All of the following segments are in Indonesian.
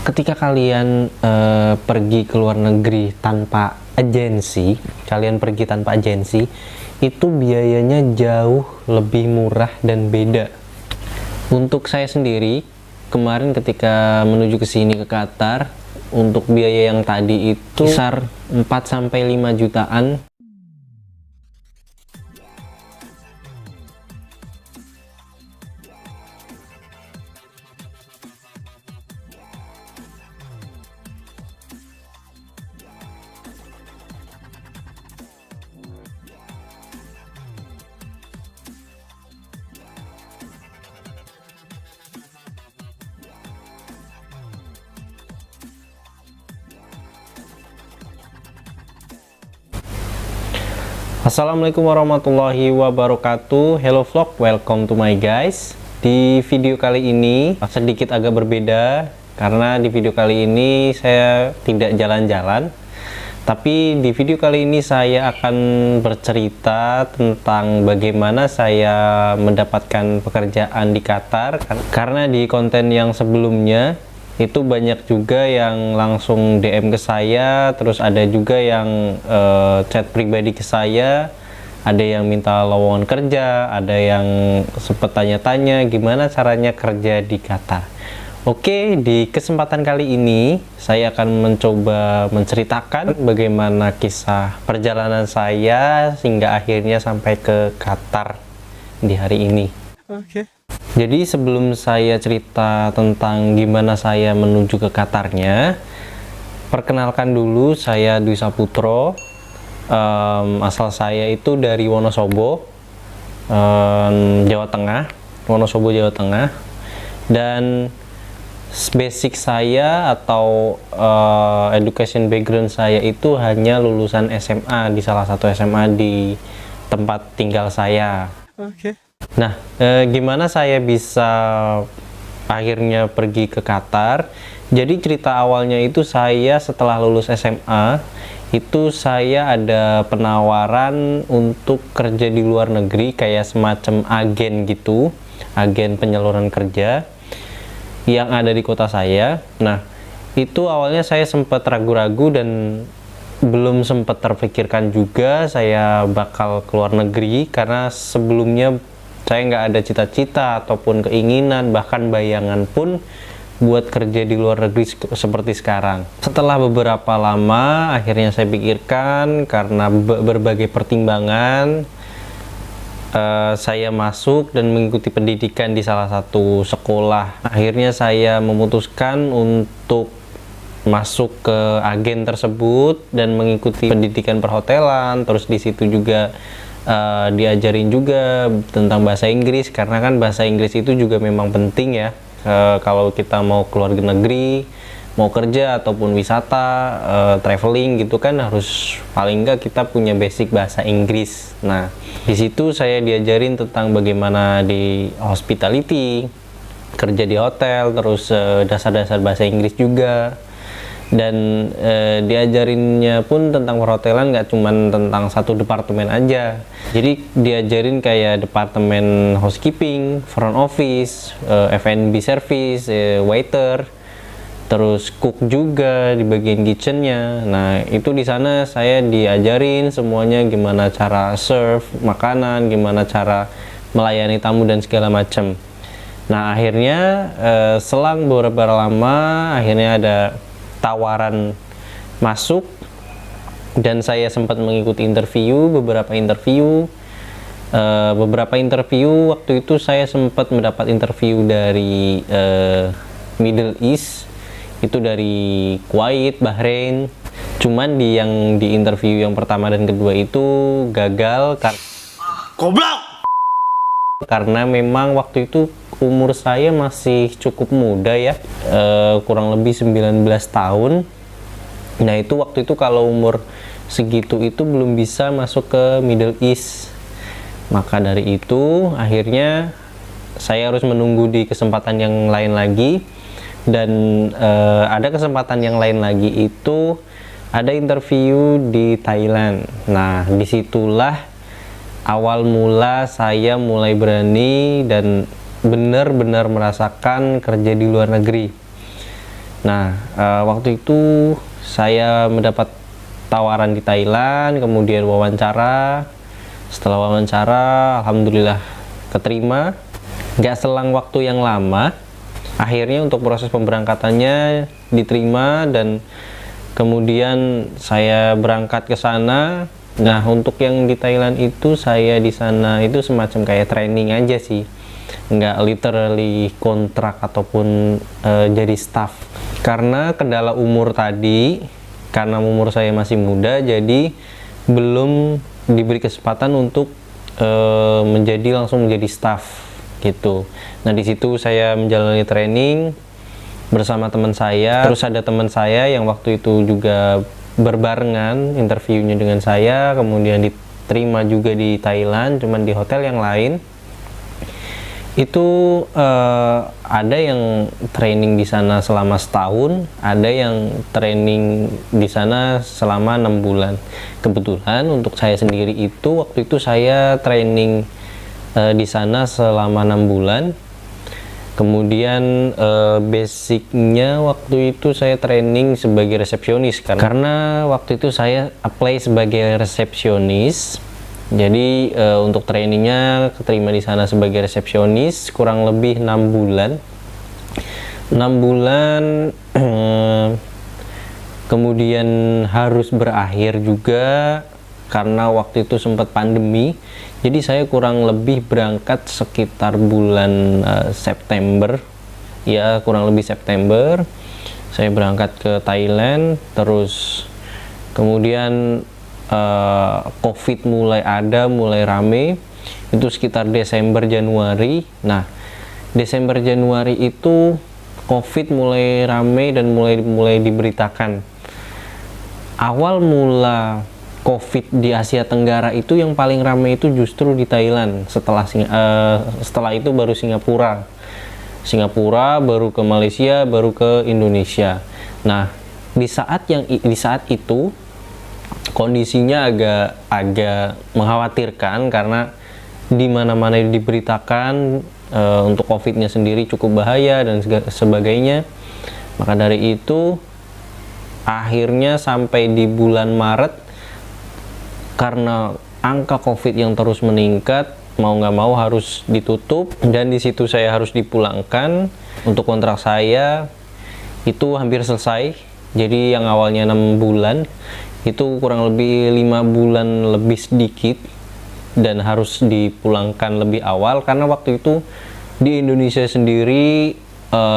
Ketika kalian pergi ke luar negeri tanpa agensi, itu biayanya jauh lebih murah dan beda. Untuk saya sendiri, kemarin ketika menuju ke sini ke Qatar, untuk biaya yang tadi itu kisar 4-5 jutaan. Assalamualaikum warahmatullahi wabarakatuh. Hello vlog, welcome to my guys. Di video kali ini sedikit agak berbeda karena di video kali ini saya tidak jalan-jalan, tapi di video kali ini saya akan bercerita tentang bagaimana saya mendapatkan pekerjaan di Qatar. Karena di konten yang sebelumnya itu banyak juga yang langsung DM ke saya, terus ada juga yang chat pribadi ke saya, ada yang minta lowongan kerja, ada yang sempat tanya-tanya gimana caranya kerja di Qatar. Oke, di kesempatan kali ini saya akan mencoba menceritakan bagaimana kisah perjalanan saya hingga akhirnya sampai ke Qatar di hari ini. Oke. Jadi sebelum saya cerita tentang gimana saya menuju ke Qatarnya, perkenalkan dulu, saya Dwi Saputro. Asal saya itu dari Wonosobo, Jawa Tengah, Jawa Tengah. Dan basic saya atau education background saya itu hanya lulusan SMA di salah satu SMA di tempat tinggal saya. Oke. Nah, gimana saya bisa akhirnya pergi ke Qatar? Jadi cerita awalnya itu saya setelah lulus SMA, itu saya ada penawaran untuk kerja di luar negeri kayak semacam agen gitu, agen penyaluran kerja yang ada di kota saya. Nah, itu awalnya saya sempat ragu-ragu dan belum sempat terpikirkan juga saya bakal keluar negeri karena sebelumnya saya nggak ada cita-cita ataupun keinginan, bahkan bayangan pun buat kerja di luar negeri seperti sekarang. Setelah beberapa lama, akhirnya saya pikirkan karena berbagai pertimbangan, saya masuk dan mengikuti pendidikan di salah satu sekolah. Akhirnya saya memutuskan untuk masuk ke agen tersebut dan mengikuti pendidikan perhotelan. Terus di situ juga diajarin juga tentang bahasa Inggris, karena kan bahasa Inggris itu juga memang penting ya kalau kita mau keluar negeri, mau kerja ataupun wisata, traveling gitu kan, harus paling enggak kita punya basic bahasa Inggris. Nah, di situ saya diajarin tentang bagaimana di hospitality, kerja di hotel, terus dasar-dasar bahasa Inggris juga. Dan diajarinnya pun tentang perhotelan, nggak cuman tentang satu departemen aja. Jadi diajarin kayak departemen housekeeping, front office, F&B service, waiter, terus cook juga di bagian kitchennya. Nah, itu di sana saya diajarin semuanya, gimana cara serve makanan, gimana cara melayani tamu dan segala macam. Nah, akhirnya selang beberapa lama akhirnya ada tawaran masuk dan saya sempat mengikuti beberapa interview. Waktu itu saya sempat mendapat interview dari Middle East, itu dari Kuwait, Bahrain. Cuman di interview yang pertama dan kedua itu gagal karena memang waktu itu umur saya masih cukup muda ya, kurang lebih 19 tahun. Nah, itu waktu itu kalau umur segitu itu belum bisa masuk ke Middle East. Maka dari itu akhirnya saya harus menunggu di kesempatan yang lain lagi. Dan ada kesempatan yang lain lagi itu ada interview di Thailand. Nah, disitulah awal mula saya mulai berani dan benar-benar merasakan kerja di luar negeri. Nah, waktu itu saya mendapat tawaran di Thailand, kemudian wawancara. Setelah wawancara, alhamdulillah keterima. Nggak selang waktu yang lama, akhirnya untuk proses pemberangkatannya diterima dan kemudian saya berangkat ke sana. Nah, untuk yang di Thailand itu saya di sana itu semacam kayak training aja sih, nggak literally kontrak ataupun jadi staff. Karena kendala umur tadi, karena umur saya masih muda, jadi belum diberi kesempatan untuk langsung menjadi staff gitu. Nah, di situ saya menjalani training bersama teman saya. Terus ada teman saya yang waktu itu juga berbarengan interviewnya dengan saya, kemudian diterima juga di Thailand, cuman di hotel yang lain. Itu ada yang training di sana selama setahun, ada yang training di sana selama 6 bulan. Kebetulan untuk saya sendiri itu waktu itu saya training di sana selama 6 bulan. Kemudian basicnya waktu itu saya training sebagai resepsionis, karena waktu itu saya apply sebagai resepsionis. Jadi untuk trainingnya keterima di sana sebagai resepsionis kurang lebih 6 bulan. 6 bulan kemudian harus berakhir juga karena waktu itu sempat pandemi. Jadi saya kurang lebih berangkat sekitar bulan September, ya kurang lebih September. Saya berangkat ke Thailand, terus kemudian COVID mulai rame, itu sekitar Desember Januari. Nah, Desember Januari itu COVID mulai rame dan mulai diberitakan. Awal mula COVID di Asia Tenggara itu yang paling ramai itu justru di Thailand. Setelah itu baru Singapura, baru ke Malaysia, baru ke Indonesia. Nah, di saat itu kondisinya agak mengkhawatirkan karena di mana-mana diberitakan untuk COVID-nya sendiri cukup bahaya dan sebagainya. Maka dari itu akhirnya sampai di bulan Maret, karena angka COVID yang terus meningkat, mau nggak mau harus ditutup, dan di situ saya harus dipulangkan. Untuk kontrak saya itu hampir selesai, jadi yang awalnya 6 bulan itu kurang lebih 5 bulan lebih sedikit dan harus dipulangkan lebih awal, karena waktu itu di Indonesia sendiri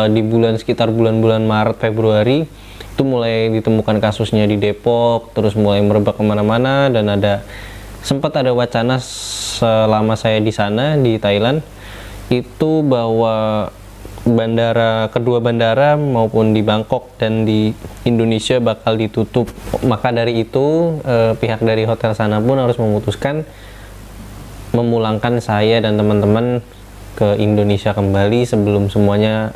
di sekitar bulan-bulan Maret Februari itu mulai ditemukan kasusnya di Depok, terus mulai merebak kemana-mana, dan sempat ada wacana selama saya di sana di Thailand itu bahwa kedua bandara maupun di Bangkok dan di Indonesia bakal ditutup. Maka dari itu pihak dari hotel sana pun harus memutuskan memulangkan saya dan teman-teman ke Indonesia kembali sebelum semuanya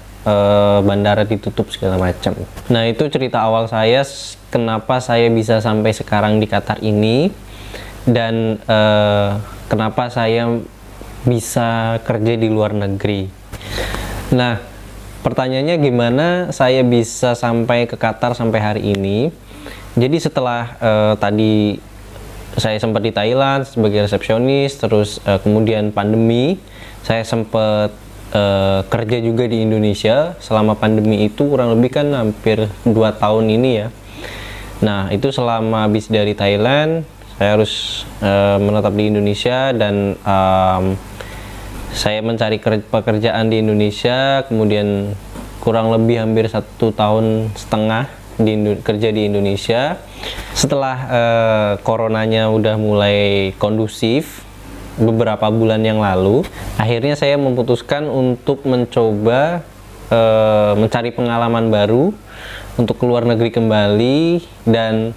bandara ditutup segala macam. Nah, itu cerita awal saya kenapa saya bisa sampai sekarang di Qatar ini, dan kenapa saya bisa kerja di luar negeri. Nah, pertanyaannya gimana saya bisa sampai ke Qatar sampai hari ini. Jadi setelah tadi saya sempat di Thailand sebagai resepsionis, terus kemudian pandemi, saya sempat kerja juga di Indonesia selama pandemi itu kurang lebih kan hampir 2 tahun ini ya. Nah, itu selama habis dari Thailand saya harus menetap di Indonesia, dan saya mencari pekerjaan di Indonesia, kemudian kurang lebih hampir 1,5 tahun kerja di Indonesia. Setelah coronanya udah mulai kondusif beberapa bulan yang lalu, akhirnya saya memutuskan untuk mencoba mencari pengalaman baru untuk keluar negeri kembali. Dan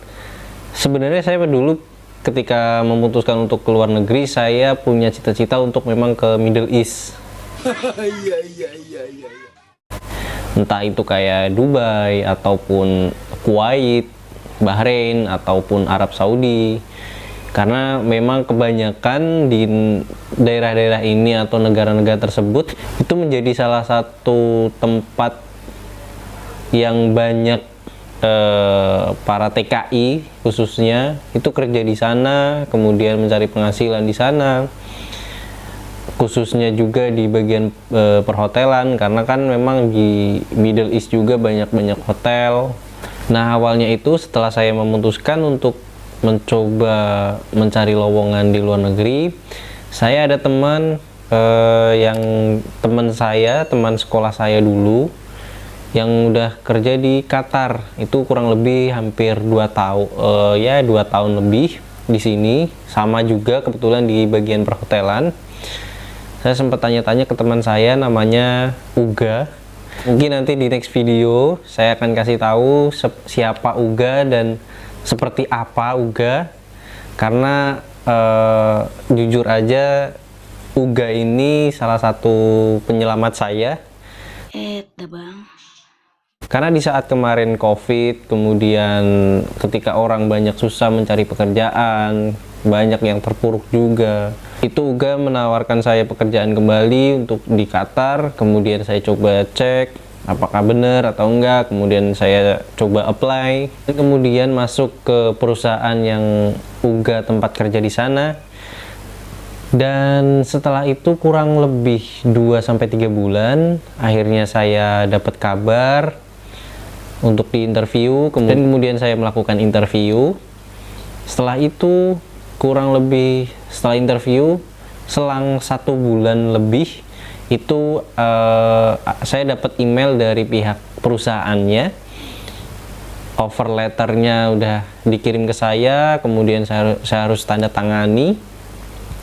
sebenarnya saya dulu ketika memutuskan untuk keluar negeri, saya punya cita-cita untuk memang ke Middle East. Entah itu kayak Dubai ataupun Kuwait, Bahrain ataupun Arab Saudi. Karena memang kebanyakan di daerah-daerah ini atau negara-negara tersebut itu menjadi salah satu tempat yang banyak para TKI khususnya itu kerja di sana, kemudian mencari penghasilan di sana, khususnya juga di bagian perhotelan, karena kan memang di Middle East juga banyak hotel. Nah, awalnya itu setelah saya memutuskan untuk mencoba mencari lowongan di luar negeri, saya ada teman yang teman sekolah saya dulu yang udah kerja di Qatar, itu kurang lebih hampir 2 tahun, 2 tahun lebih di sini, sama juga kebetulan di bagian perhotelan. Saya sempat tanya-tanya ke teman saya namanya Uga. Mungkin nanti di next video saya akan kasih tahu siapa Uga dan seperti apa Uga, karena jujur aja Uga ini salah satu penyelamat saya. Bang. Karena di saat kemarin COVID, kemudian ketika orang banyak susah mencari pekerjaan, banyak yang terpuruk juga, itu Uga menawarkan saya pekerjaan kembali untuk di Qatar. Kemudian saya coba cek apakah benar atau enggak, kemudian saya coba apply, dan kemudian masuk ke perusahaan yang Uga tempat kerja di sana. Dan setelah itu kurang lebih 2-3 bulan, akhirnya saya dapat kabar untuk di interview, kemudian saya melakukan interview. Setelah itu kurang lebih setelah interview selang 1 bulan lebih itu saya dapat email dari pihak perusahaannya, offer letternya udah dikirim ke saya, kemudian saya harus tanda tangani.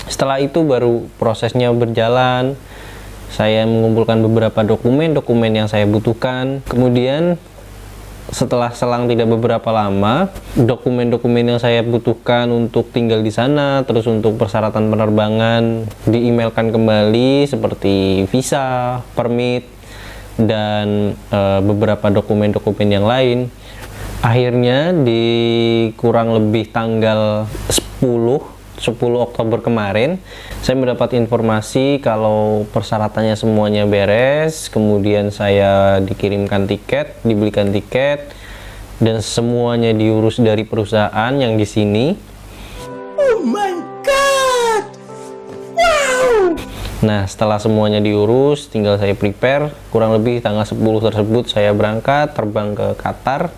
Setelah itu baru prosesnya berjalan, saya mengumpulkan beberapa dokumen yang saya butuhkan. Kemudian setelah selang tidak beberapa lama, dokumen-dokumen yang saya butuhkan untuk tinggal di sana, terus untuk persyaratan penerbangan di-emailkan kembali seperti visa, permit, dan beberapa dokumen-dokumen yang lain. Akhirnya di kurang lebih tanggal 10 Oktober kemarin, saya mendapat informasi kalau persyaratannya semuanya beres, kemudian saya dikirimkan tiket, dibelikan tiket, dan semuanya diurus dari perusahaan yang di sini. Oh my god! Wow! Nah, setelah semuanya diurus, tinggal saya prepare. Kurang lebih tanggal 10 tersebut saya berangkat terbang ke Qatar.